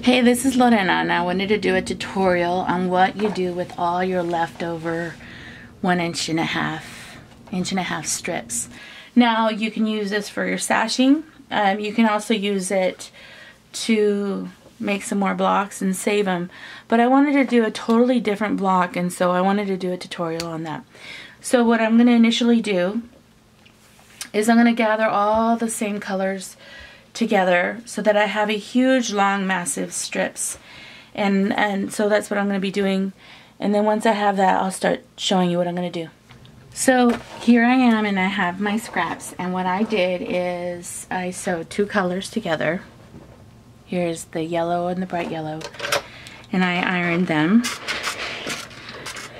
Hey, this is Lorena, and I wanted to do a tutorial on what you do with all your leftover 1.5 inch strips. Now, you can use this for your stashing. You can also use it to make some more blocks and save them. But I wanted to do a totally different block, and so I wanted to do a tutorial on that. So what I'm going to initially do is I'm going to gather all the same colors together so that I have a huge, long, massive strips. And so that's what I'm going to be doing. And then once I have that, I'll start showing you what I'm going to do. So here I am, and I have my scraps. And what I did is I sewed two colors together. Here's the yellow and the bright yellow. And I ironed them.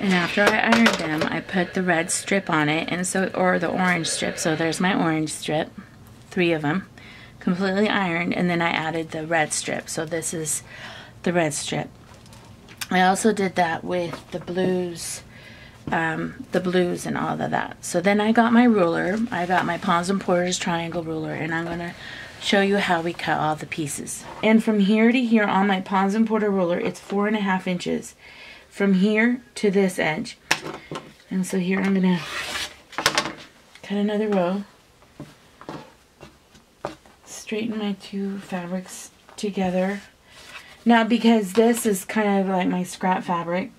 And after I ironed them, I put the red strip on it, and so, or the orange strip. So there's my orange strip, 3 of them, completely ironed, and then I added the red strip. So this is the red strip. I also did that with the blues and all of that. So then I got my ruler. I got my Ponds and Porter's triangle ruler, and I'm gonna show you how we cut all the pieces. And from here to here on my Ponds and Porter ruler, it's 4.5 inches. From here to this edge. And so here I'm gonna cut another row, straighten my two fabrics together. Now, because this is kind of like my scrap fabric,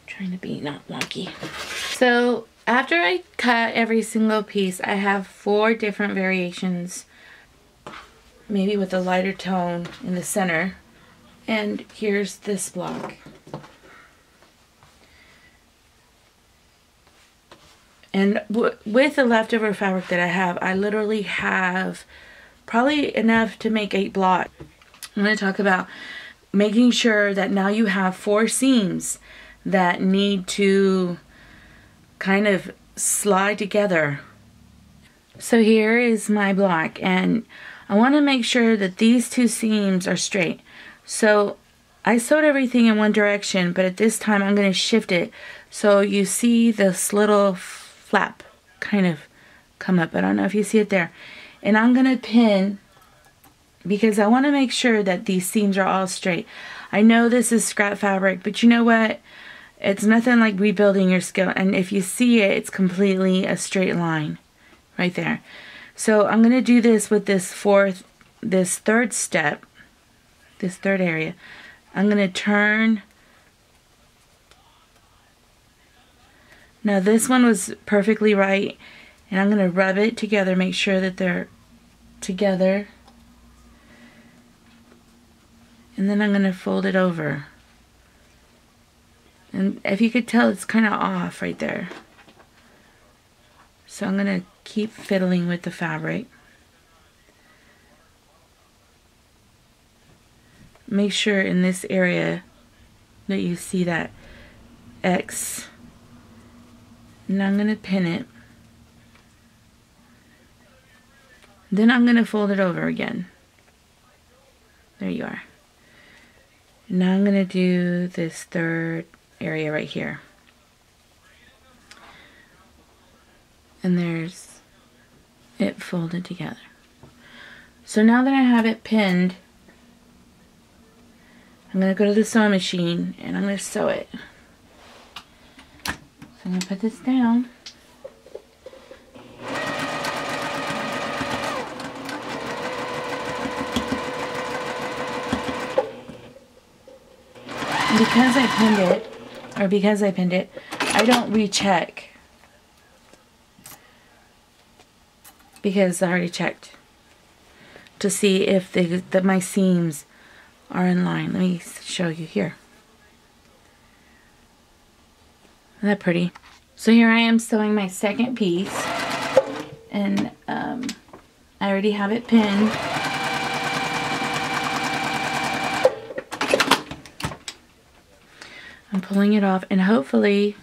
trying to be not wonky. So after I cut every single piece, I have 4 different variations, maybe with a lighter tone in the center. And here's this block. And with the leftover fabric that I have, I literally have probably enough to make 8 blocks. I'm going to talk about making sure that now you have 4 seams that need to kind of slide together. So here is my block, and I want to make sure that these 2 seams are straight. So I sewed everything in one direction, but at this time I'm going to shift it. So you see this little flap kind of come up. I don't know if you see it there. And I'm going to pin, because I want to make sure that these seams are all straight. I know this is scrap fabric, but you know what? It's nothing like rebuilding your skill. And if you see it, it's completely a straight line right there. So I'm going to do this with this third step, this third area. I'm going to turn. Now this one was perfectly right, and I'm going to rub it together, make sure that they're together. And then I'm going to fold it over. And if you could tell, it's kind of off right there. So I'm going to keep fiddling with the fabric. Make sure in this area that you see that X. And I'm going to pin it. Then I'm going to fold it over again. There you are. And now I'm going to do this third area right here. And there's it folded together. So now that I have it pinned, I'm going to go to the sewing machine and I'm going to sew it. So I'm going to put this down. And because I pinned it, I don't recheck, because I already checked to see if my seams are in line. Let me show you here. Isn't that pretty? So here I am sewing my second piece, and I already have it pinned. I'm pulling it off, and hopefully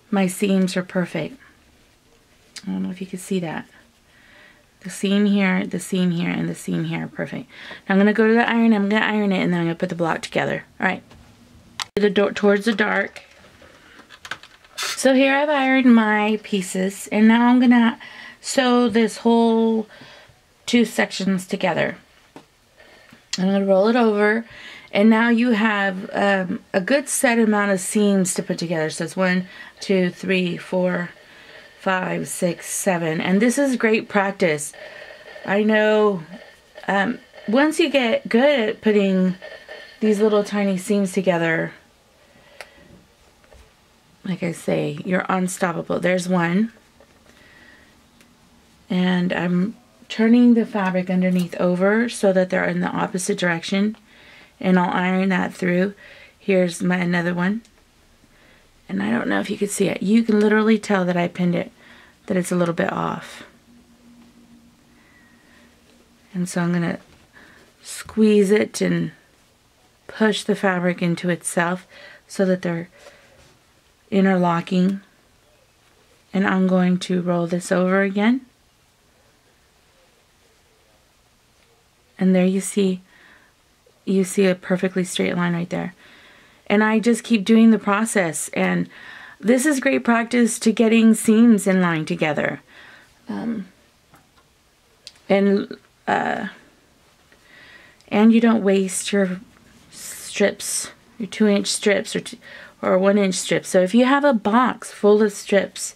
my seams are perfect. I don't know if you can see that. The seam here, the seam here, and the seam here are perfect. Now I'm going to go to the iron, I'm going to iron it, and then I'm going to put the block together. Alright. Towards the dark. So here I've ironed my pieces, and now I'm going to sew this whole two sections together. I'm going to roll it over, and now you have a good set amount of seams to put together. So it's 1, 2, 3, 4, 5, 6, 7, and this is great practice. I know once you get good at putting these little tiny seams together, like I say, you're unstoppable. There's one, and I'm turning the fabric underneath over so that they're in the opposite direction, and I'll iron that through. Here's my another one, and I don't know if you can see it. You can literally tell that I pinned it, that it's a little bit off. And so I'm gonna squeeze it and push the fabric into itself so that they're interlocking. And I'm going to roll this over again. And there you see a perfectly straight line right there. And I just keep doing the process, and this is great practice to getting seams in line together. And you don't waste your strips, your 2-inch strips or 1-inch strips. So if you have a box full of strips,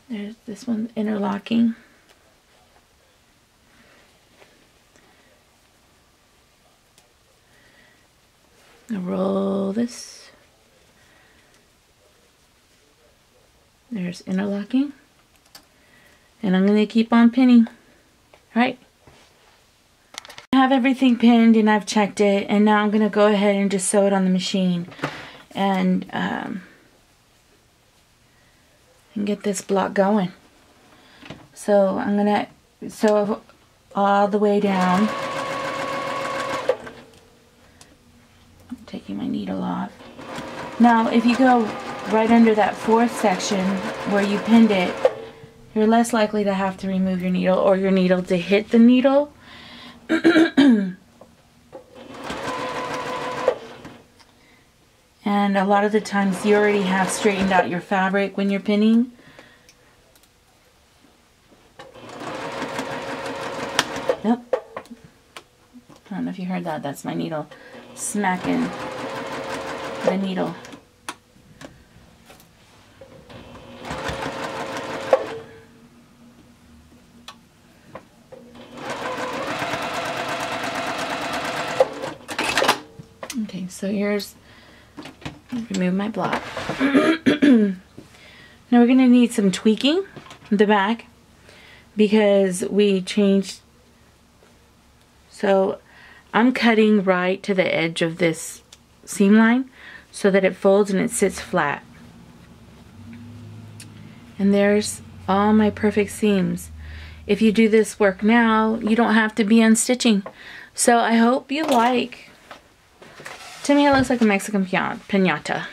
there's this one interlocking. I'll roll this. There's interlocking. And I'm going to keep on pinning. Alright. I have everything pinned and I've checked it, and now I'm going to go ahead and just sew it on the machine and get this block going. So I'm going to sew all the way down. I'm taking my needle off. Now if you go right under that 4th section where you pinned it, you're less likely to have to remove your needle or your needle to hit the needle. And a lot of the times you already have straightened out your fabric when you're pinning. Yep. I don't know if you heard that. That's my needle smacking the needle. Okay, so here's, remove my block. Now we're going to need some tweaking the back because we changed. So I'm cutting right to the edge of this seam line so that it folds and it sits flat. And there's all my perfect seams. If you do this work now, you don't have to be unstitching. So I hope you like. To me, it looks like a Mexican pinata.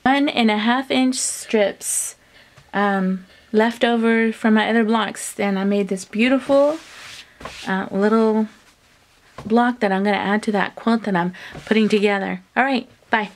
1.5-inch strips left over from my other blocks, and I made this beautiful little block that I'm going to add to that quilt that I'm putting together. Alright, bye.